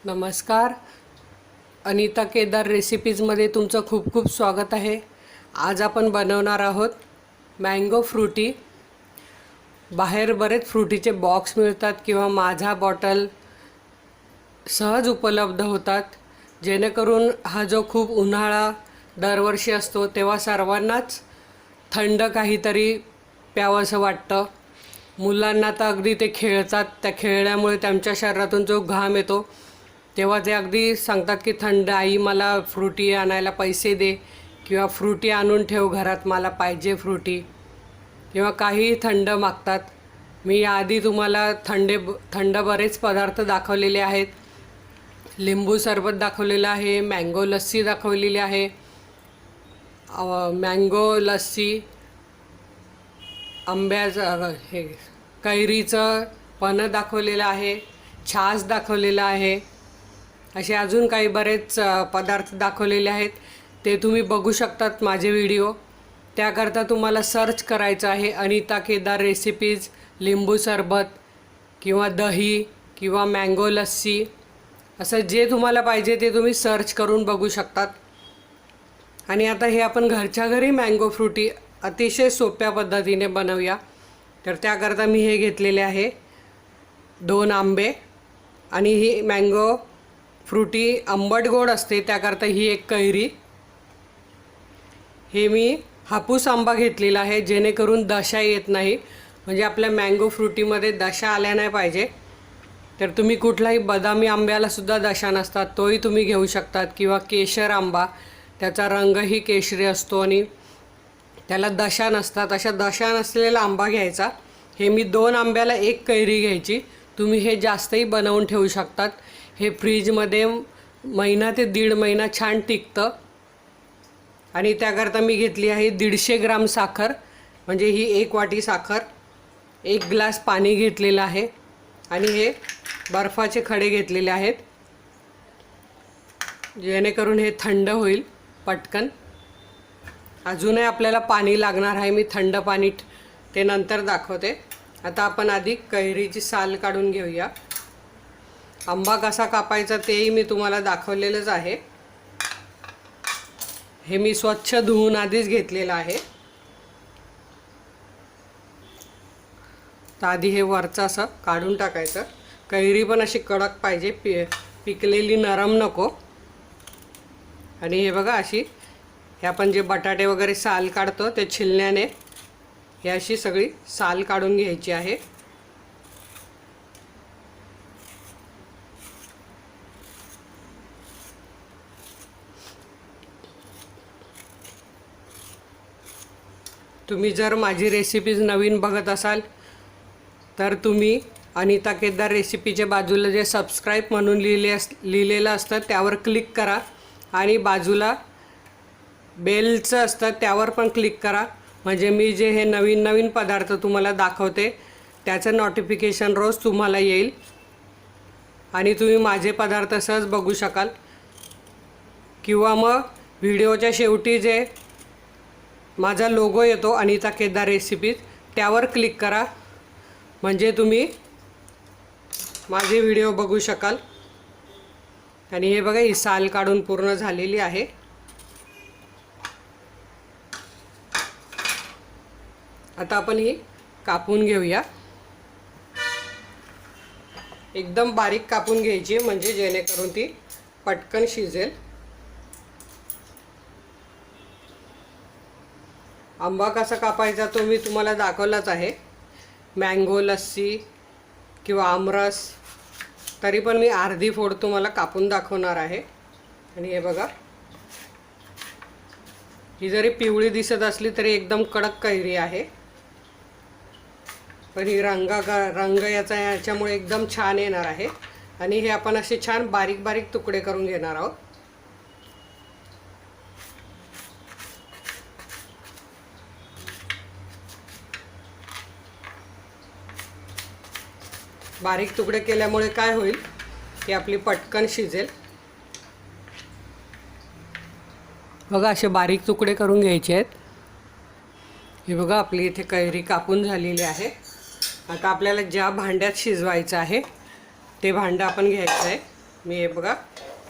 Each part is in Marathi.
नमस्कार. अनिता केदार रेसिपीजमध्ये तुमचं खूप खूप स्वागत आहे. आज आपण बनवणार आहोत मँगो फ्रुटी. बाहेर बरेच फ्रुटीचे बॉक्स मिळतात किंवा माझा बॉटल सहज उपलब्ध होतात, जेणेकरून हा जो खूप उन्हाळा दरवर्षी असतो तेव्हा सर्वांनाच थंड काहीतरी प्यावंसं वाटतं. मुलांना तर अगदी ते खेळतात, त्या खेळल्यामुळे त्यांच्या शरीरातून जो घाम येतो तेव्हा ते अगदी सांगतात की थंड आई मला फ्रुटी आणायला पैसे दे किंवा फ्रुटी आणून ठेव घरात, मला पाहिजे फ्रुटी, किंवा काहीही थंड मागतात. मी याआधी तुम्हाला थंड बरेच पदार्थ दाखवलेले आहेत. लिंबू सरबत दाखवलेलं आहे, मँगो लस्सी दाखवलेली आहे, मँगो लस्सी, आंब्याचं हे कैरीचं पन्ह दाखवलेलं आहे, छास दाखवलेलं आहे. असे अजून काही बरेच पदार्थ दाखवलेले आहेत. ते तुम्ही बघू शकतात माझे व्हिडिओ. त्याकरता तुम्हाला सर्च करायचं आहे अनिता केदार रेसिपीज, लिंबू सरबत किंवा दही किंवा मँगो लस्सी, असं जे तुम्हाला पाहिजे ते तुम्ही सर्च करून बघू शकतात. आणि आता हे आपण घरच्या घरी मँगो फ्रुटी अतिशय सोप्या पद्धतीने बनवूया. तर त्याकरता मी हे घेतलेले आहे 2 आंबे, आणि ही मँगो फ्रुटी आंबट गोड असते त्याकरता ही एक कैरी. हे मी हापूस आंबा घेतलेला आहे जेणेकरून दशा येत नाही, म्हणजे आपल्या मँगो फ्रुटीमध्ये दशा आल्या नाही पाहिजे. तर तुम्ही कुठलाही बदामी आंब्यालासुद्धा दशा नसतात, तोही तुम्ही घेऊ शकतात, किंवा केशर आंबा, त्याचा रंगही केशरी असतो आणि त्याला दशा नसतात. अशा दशा नसलेला आंबा घ्यायचा. हे मी 2 आंब्याला 1 कैरी घ्यायची. तुम्ही हे जास्तही बनवून ठेवू शकतात. हे फ्रीजमध्ये महिना ते 1.5 महिना छान टिकतं. आणि त्याकरता मी घेतली आहे 150 ग्राम साखर, म्हणजे ही 1 वाटी साखर, 1 ग्लास पाणी घेतलेलं आहे, आणि हे बर्फाचे खडे घेतलेले आहेत जेणेकरून हे थंड होईल पटकन. अजूनही आपल्याला पाणी लागणार आहे, मी थंड पाणी ते नंतर दाखवते. आता आपण आधी कैरीची साल काढून घेऊया. आंबा कसा कापायचा तेही मी तुम्हाला दाखवलेलंच आहे. हे मी स्वच्छ धुवून आधीच घेतलेलं आहे. तर आधी हे वरचं असं काढून टाकायचं. कैरी पण अशी कडक पाहिजे, पिकलेली नरम नको. आणि हे बघा, अशी हे आपण जे बटाटे वगैरे साल काढतो ते छिलण्याने हे अशी सगळी साल काढून घ्यायची आहे. तुम्ही जर माझी रेसिपीज नवीन बघत असाल तर तुम्ही अनिता केदार रेसिपीच्या बाजूला जे सबस्क्राईब म्हणून लिहिलेलं असतं त्यावर क्लिक करा, आणि बाजूला बेलचं असतं त्यावर पण क्लिक करा, म्हणजे मी जे हे नवीन नवीन पदार्थ तुम्हाला दाखवते त्याचं नोटिफिकेशन रोज तुम्हाला येईल, आणि तुम्ही माझे पदार्थ सहज बघू शकाल. किंवा मग व्हिडिओच्या शेवटी जे माझा लोगो येतो अनिता केदार रेसिपीज, त्यावर क्लिक करा, म्हणजे तुम्ही माझे व्हिडिओ बघू शकाल. आणि हे बघा, ही साल काढून पूर्ण झालेली आहे. आता आपण ही कापून घेऊया. एकदम बारीक कापून घ्यायची, म्हणजे जेणेकरून ती पटकन शिजेल. आंबा कसा कापायचा तो मी तुम्हाला दाखवलाच आहे. मँगो लस्सी किंवा आमरस, तरी पण मी अर्धी फोड तुम्हाला कापून दाखवणार आहे. आणि हे बघा, ही जरी पिवळी दिसत असली तरी एकदम कडक कैरी आहे, पण ही रंग याच्यामुळे एकदम छान येणार आहे. आणि हे आपण असे छान बारीक बारीक तुकडे करून घेणार आहोत. बारीक तुकडे केल्यामुळे काय होईल की आपली पटकन शिजेल. बघा, असे बारीक तुकडे करून घ्यायचे आहेत. हे बघा, आपली इथे कैरी कापून झालेली आहे. आता आपल्याला ज्या भांड्यात शिजवायचं आहे ते भांडं आपण घ्यायचं आहे. मी हे बघा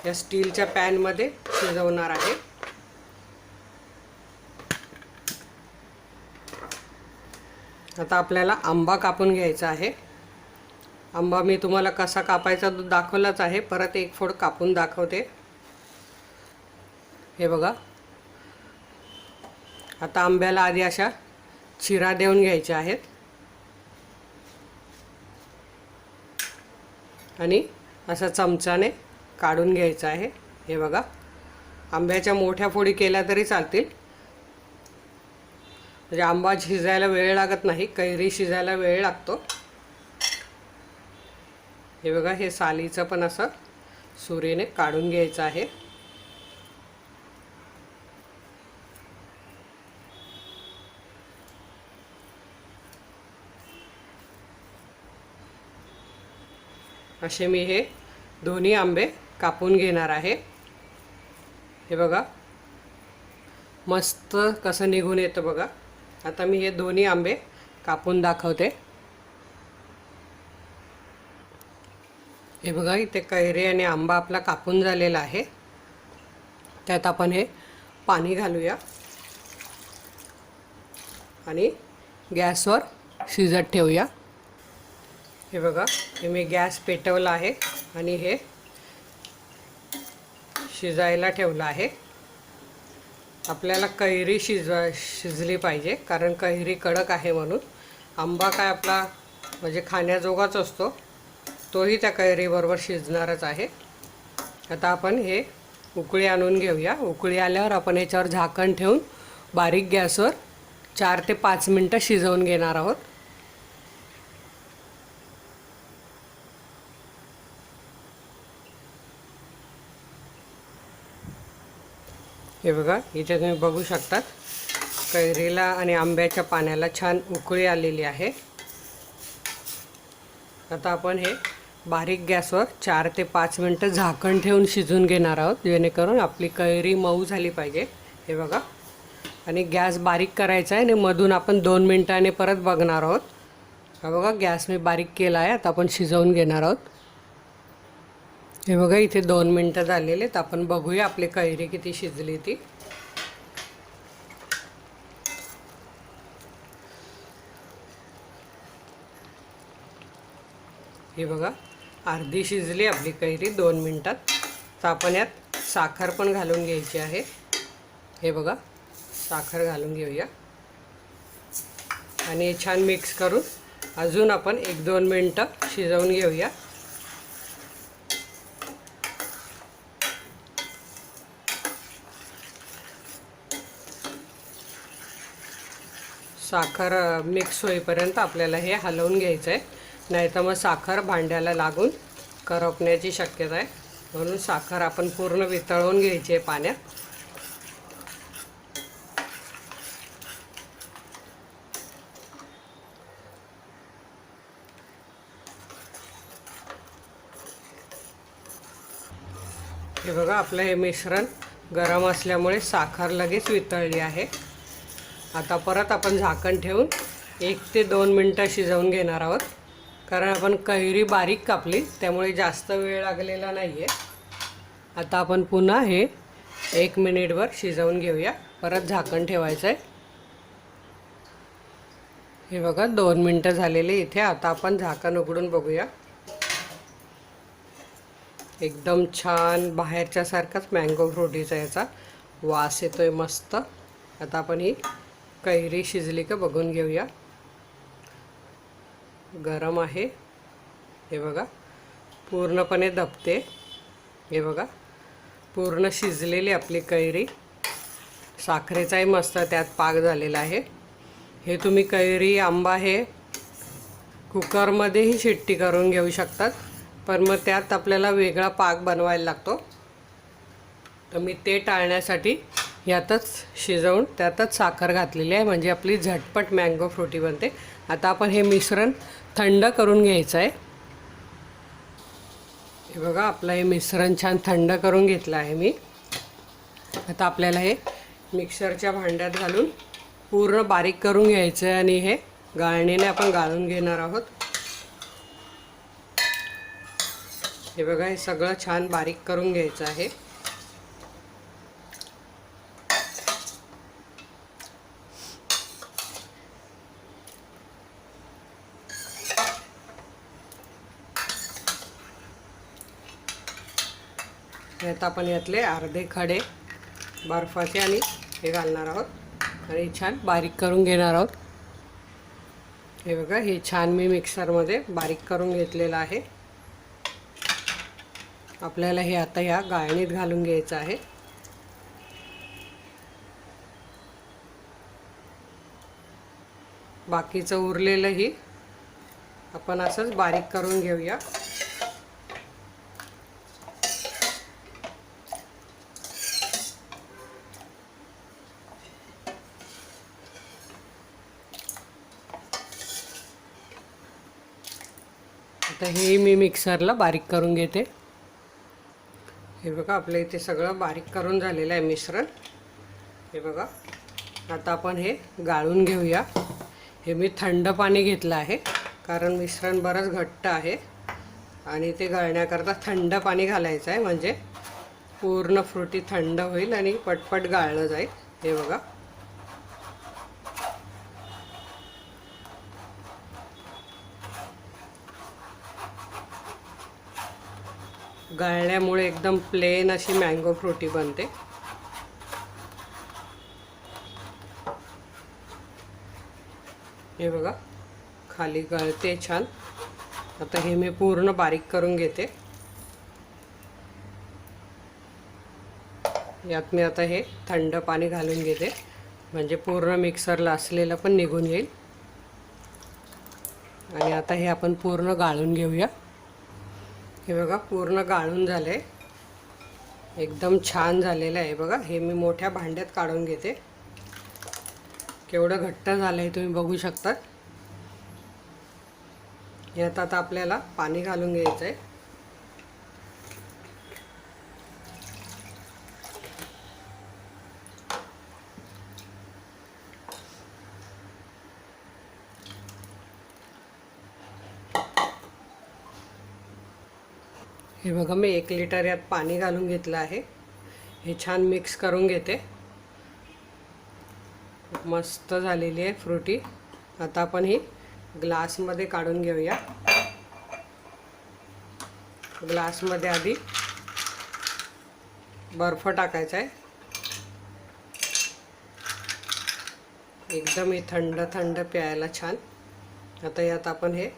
या स्टीलच्या पॅनमध्ये शिजवणार आहे। आता आपल्याला आंबा कापून घ्यायचा आहे। आंबा मी तुम्हाला कसा कापायचा दाखवलाच आहे, परत एक फोड कापून दाखवते। हे बघा, आता आंब्याला आधी अशा चिरा देऊन घ्यायच्या आहेत आणि असा चमचाने काढून घ्यायचा आहे। हे बघा, आंब्याच्या मोठ्या फोडी केल्या तरी चालतील, म्हणजे आंबा शिजायला वेळ लागत नाही, कैरी शिजायला वेळ लागतो। हे बघा, हे सालीचं पण असं सुरीने काढून घ्यायचं आहे। असे मी हे दोन्ही आंबे कापून घेणार आहे। हे बघा, मस्त कसं निघून येतं बघा। आता मी हे दोन्ही आंबे कापून दाखवते। हे बघा, इथे कैरी आणि आंबा आपला कापून झालेला आहे। त्यात आपण हे पाणी घालूया आणि गॅसवर शिजत ठेवूया। हे बघा, हे मी गॅस पेटवला आहे आणि हे शिजायला ठेवलं आहे। आपल्याला कैरी शिजली पाहिजे, कारण कैरी कडक आहे म्हणून। आंबा काय आपला म्हणजे खाण्याजोगाच असतो, तोही त्या कैरीबरोबर शिजणारच आहे। आता आपण हे उकळी आणून घेऊया। उकळी आल्यावर आपण याच्यावर झाकण ठेवून बारीक गॅसवर 4 ते 5 मिनटं शिजवून घेणार आहोत। हे बघा, इथे तुम्ही बघू शकता कैरीला आणि आंब्याच्या पाण्याला छान उकळी आलेली आहे। आता आपण हे बारीक गॅसवर 4 ते 5 मिनटं झाकण ठेवून शिजवून घेणार आहोत, जेणेकरून आपली कैरी मऊ झाली पाहिजे। हे बघा, आणि गॅस बारीक करायचा आहे आणि मधून आपण 2 मिनिटांनी परत बघणार आहोत। हा बघा, गॅस मी बारीक केला आहे। आता आपण शिजवून घेणार आहोत। हे बघा, इथे 2 मिनिटं झालेले आहेत। आपण बघूया आपली कैरी किती शिजली ती। हे बघा, अर्धी शिजली आपली कैरी 2 मिनिटात। तर आपण यात साखर पण घालून घ्यायची आहे। हे बघा, साखर घालून घेऊया आणि हे छान मिक्स करून अजून आपण 1-2 मिनिटं शिजवून घेऊया। साखर मिक्स होईपर्यंत आपल्याला हे हलवून घ्यायचं आहे, नाहीतर मग साखर भांड्याला लागून करपण्याची शक्यता आहे। म्हणून साखर आपण पूर्ण वितळवून घ्यायची आहे पाण्यात। हे बघा, आपलं हे मिश्रण गरम असल्यामुळे साखर लगेच वितळली आहे। आता परत आपण झाकण ठेवून 1 ते 2 मिनिटं शिजवून घेणार आहोत, कारण आपण कैरी बारीक कापली त्यामुळे जास्त वेळ लागलेला नाही आहे। आता आपण पुन्हा हे 1 मिनिटभर शिजवून घेऊया, परत झाकण ठेवायचं आहे। हे बघा, 2 मिनिटं झालेले इथे। आता आपण झाकण उघडून बघूया। एकदम छान बाहेरच्या सारखाच मँगो फ्रुटीचा याचा वास येतोय मस्त। आता आपण ही कैरी शिजली का बघून घेऊया। गरम आहे, हे बघा, पूर्णपणे दबते। हे बघा, पूर्ण शिजलेली आपली कैरी। साखरेचाही मस्त त्यात पाक झालेला आहे। हे तुम्ही कैरी आंबा हे कुकरमध्येही शिट्टी करून घेऊ शकतात, पण मग त्यात आपल्याला वेगळा पाक बनवायला लागतो। तर मी ते टाळण्यासाठी यातच शिजवून त्यातच साखर घातलेली आहे, म्हणजे आपली झटपट मँगो फ्रुटी बनते। आता आपण हे मिश्रण थंड करून घ्यायचं आहे। हे बघा, आपलं हे मिश्रण छान थंड करून घेतलं आहे मी। आता आपल्याला हे मिक्सरच्या भांड्यात घालून पूर्ण बारीक करून घ्यायचं आहे आणि हे गाळणीने आपण गाळून घेणार आहोत। हे बघा, हे सगळं छान बारीक करून घ्यायचं आहे. आता आपण यातले अर्धे खडे बर्फाचे आणि हे घालणार आहोत आणि छान बारीक करून घेणार आहोत. हे बघा, हे छान मी मिक्सरमध्ये बारीक करून घेतलेलं आहे. आपल्याला हे आता ह्या गाळणीत घालून घ्यायचं आहे. बाकीचं उरलेलंही आपण असंच बारीक करून घेऊया. आता हे मी मिक्सरला बारीक करून घेते. हे बघा, आपल्या इथे सगळं बारीक करून झालेलं आहे मिश्रण. हे बघा, आता आपण हे गाळून घेऊया. हे मी थंड पाणी घेतलं आहे कारण मिश्रण बरंच घट्ट आहे आणि ते गाळण्याकरता थंड पाणी घालायचं आहे, म्हणजे पूर्ण फ्रुटी थंड होईल आणि पटपट गाळलं जाईल. हे बघा, गाळल्यामुळे एकदम प्लेन अशी मँगो फ्रुटी बनते. हे बघा, खाली गळते छान. आता हे मी पूर्ण बारीक करून घेते. यात मी आता हे थंड पाणी घालून घेते, म्हणजे पूर्ण मिक्सरला असलेलं पण निघून येईल. आणि आता हे आपण पूर्ण गाळून घेऊया. हे बघा, पूर्ण गाळून झालंय, एकदम छान झालेलं आहे. बघा, हे मी मोठ्या भांड्यात काढून घेते. केवढं घट्ट झालंय तुम्ही बघू शकता. यात आता आपल्याला पाणी घालून घ्यायचं आहे. हे बघा, मी 1 लिटर यात पाणी घालून घेतलं आहे. हे छान मिक्स करून घेते. मस्त झालेली आहे फ्रुटी. आता आपण ही ग्लासमध्ये काढून घेऊया. ग्लासमध्ये आधी बर्फ टाकायचा आहे. एकदम हे थंड थंड प्यायला छान. आता यात आपण हे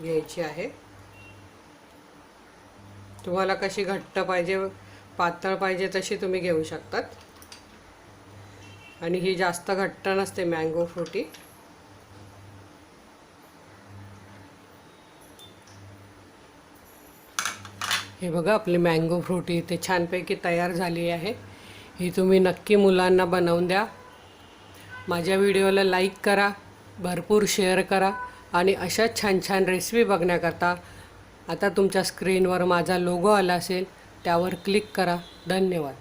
घ्यायची आहे. तुम्हाला कशी घट्ट पाहिजे, पातळ पाहिजे तशी तुम्ही घेऊ शकतात. आणि ही जास्त घट्ट नसते मँगो फ्रुटी. हे बघा, आपली मँगो फ्रुटी इथे छानपैकी तयार झाली आहे. ही तुम्ही नक्की मुलांना बनवून द्या. माझ्या व्हिडिओला लाईक करा, भरपूर शेअर करा आणि अशा छान छान रेसिपी बघण्याकरता आता तुमच्या स्क्रीनवर माझा लोगो आला असेल, त्यावर क्लिक करा. धन्यवाद.